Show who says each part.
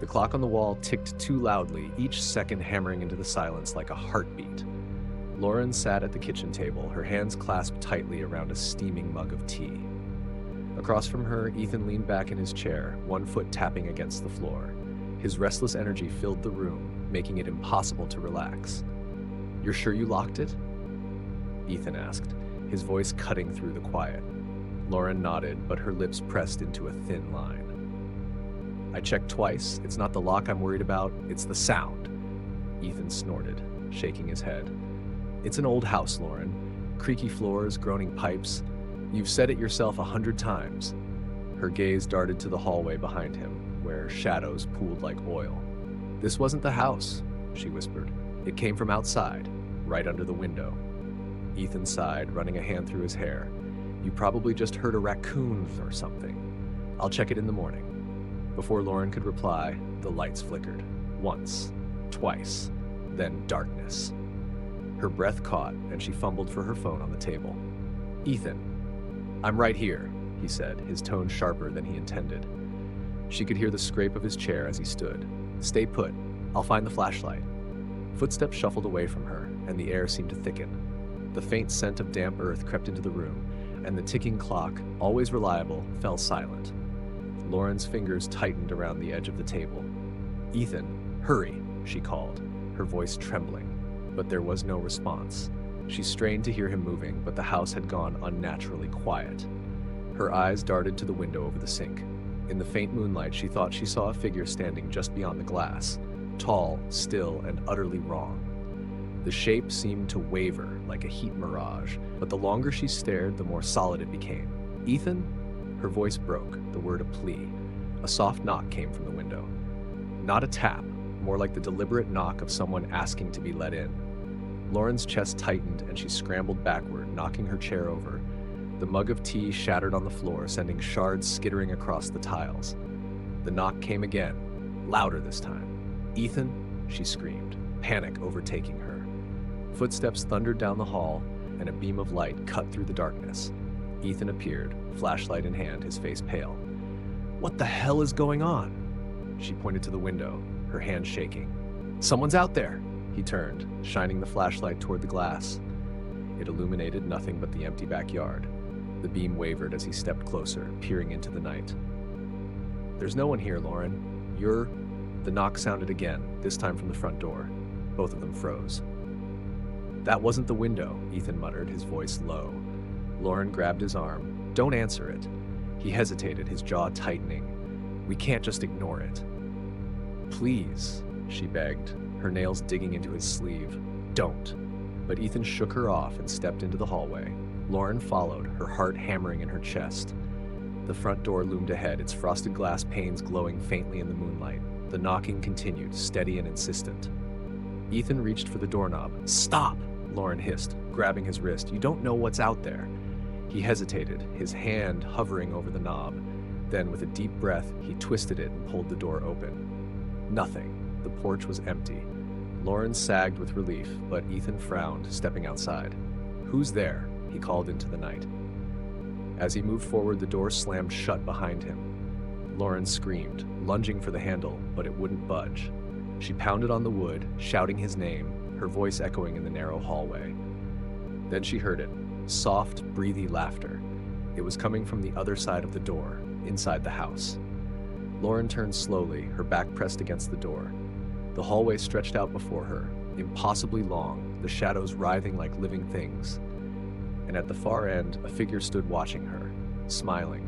Speaker 1: clock on the wall ticked too loudly, each second hammering into the silence like a heartbeat. Lauren sat at the kitchen table, her hands clasped tightly around a steaming mug of tea. Across from her, Ethan leaned back in his chair, one foot tapping against the floor. His restless energy filled the room, making it impossible to relax. "You're sure you locked it?" Ethan asked, his voice cutting through the quiet. Lauren nodded, but her lips pressed into a thin line. "I checked twice. It's not the lock I'm worried about, it's the sound." Ethan snorted, shaking his head. "It's an old house, Lauren. Creaky floors, groaning pipes. You've said it yourself 100 times. Her gaze darted to the hallway behind him, where shadows pooled like oil. "This wasn't the house," she whispered. "It came from outside, right under the window." Ethan sighed, running a hand through his hair. "You probably just heard a raccoon or something. I'll check it in the morning." Before Lauren could reply, the lights flickered. Once, twice, then darkness. Her breath caught, and she fumbled for her phone on the table. "Ethan, I'm right here," he said, his tone sharper than he intended. She could hear the scrape of his chair as he stood. "Stay put. I'll find the flashlight." Footsteps shuffled away from her, and the air seemed to thicken. The faint scent of damp earth crept into the room, and the ticking clock, always reliable, fell silent. Lauren's fingers tightened around the edge of the table. "Ethan, hurry," she called, her voice trembling. But there was no response. She strained to hear him moving, but the house had gone unnaturally quiet. Her eyes darted to the window over the sink. In the faint moonlight, she thought she saw a figure standing just beyond the glass, tall, still, and utterly wrong. The shape seemed to waver like a heat mirage, but the longer she stared, the more solid it became. "Ethan?" Her voice broke, the word a plea. A soft knock came from the window. Not a tap, more like the deliberate knock of someone asking to be let in. Lauren's chest tightened and she scrambled backward, knocking her chair over. The mug of tea shattered on the floor, sending shards skittering across the tiles. The knock came again, louder this time. "Ethan?" she screamed, panic overtaking her. Footsteps thundered down the hall, and a beam of light cut through the darkness. Ethan appeared, flashlight in hand, his face pale. "What the hell is going on?" She pointed to the window, her hand shaking. "Someone's out there!" He turned, shining the flashlight toward the glass. It illuminated nothing but the empty backyard. The beam wavered as he stepped closer, peering into the night. "There's no one here, Lauren. You're..." The knock sounded again, this time from the front door. Both of them froze. "That wasn't the window," Ethan muttered, his voice low. Lauren grabbed his arm. "Don't answer it." He hesitated, his jaw tightening. "We can't just ignore it." "Please," she begged, her nails digging into his sleeve. "Don't." But Ethan shook her off and stepped into the hallway. Lauren followed, her heart hammering in her chest. The front door loomed ahead, its frosted glass panes glowing faintly in the moonlight. The knocking continued, steady and insistent. Ethan reached for the doorknob. "Stop!" Lauren hissed, grabbing his wrist. "You don't know what's out there." He hesitated, his hand hovering over the knob. Then, with a deep breath, he twisted it and pulled the door open. Nothing. The porch was empty. Lauren sagged with relief, but Ethan frowned, stepping outside. "Who's there?" he called into the night. As he moved forward, the door slammed shut behind him. Lauren screamed, lunging for the handle, but it wouldn't budge. She pounded on the wood, shouting his name, her voice echoing in the narrow hallway. Then she heard it, soft, breathy laughter. It was coming from the other side of the door, inside the house. Lauren turned slowly, her back pressed against the door. The hallway stretched out before her, impossibly long, the shadows writhing like living things. And at the far end, a figure stood watching her, smiling,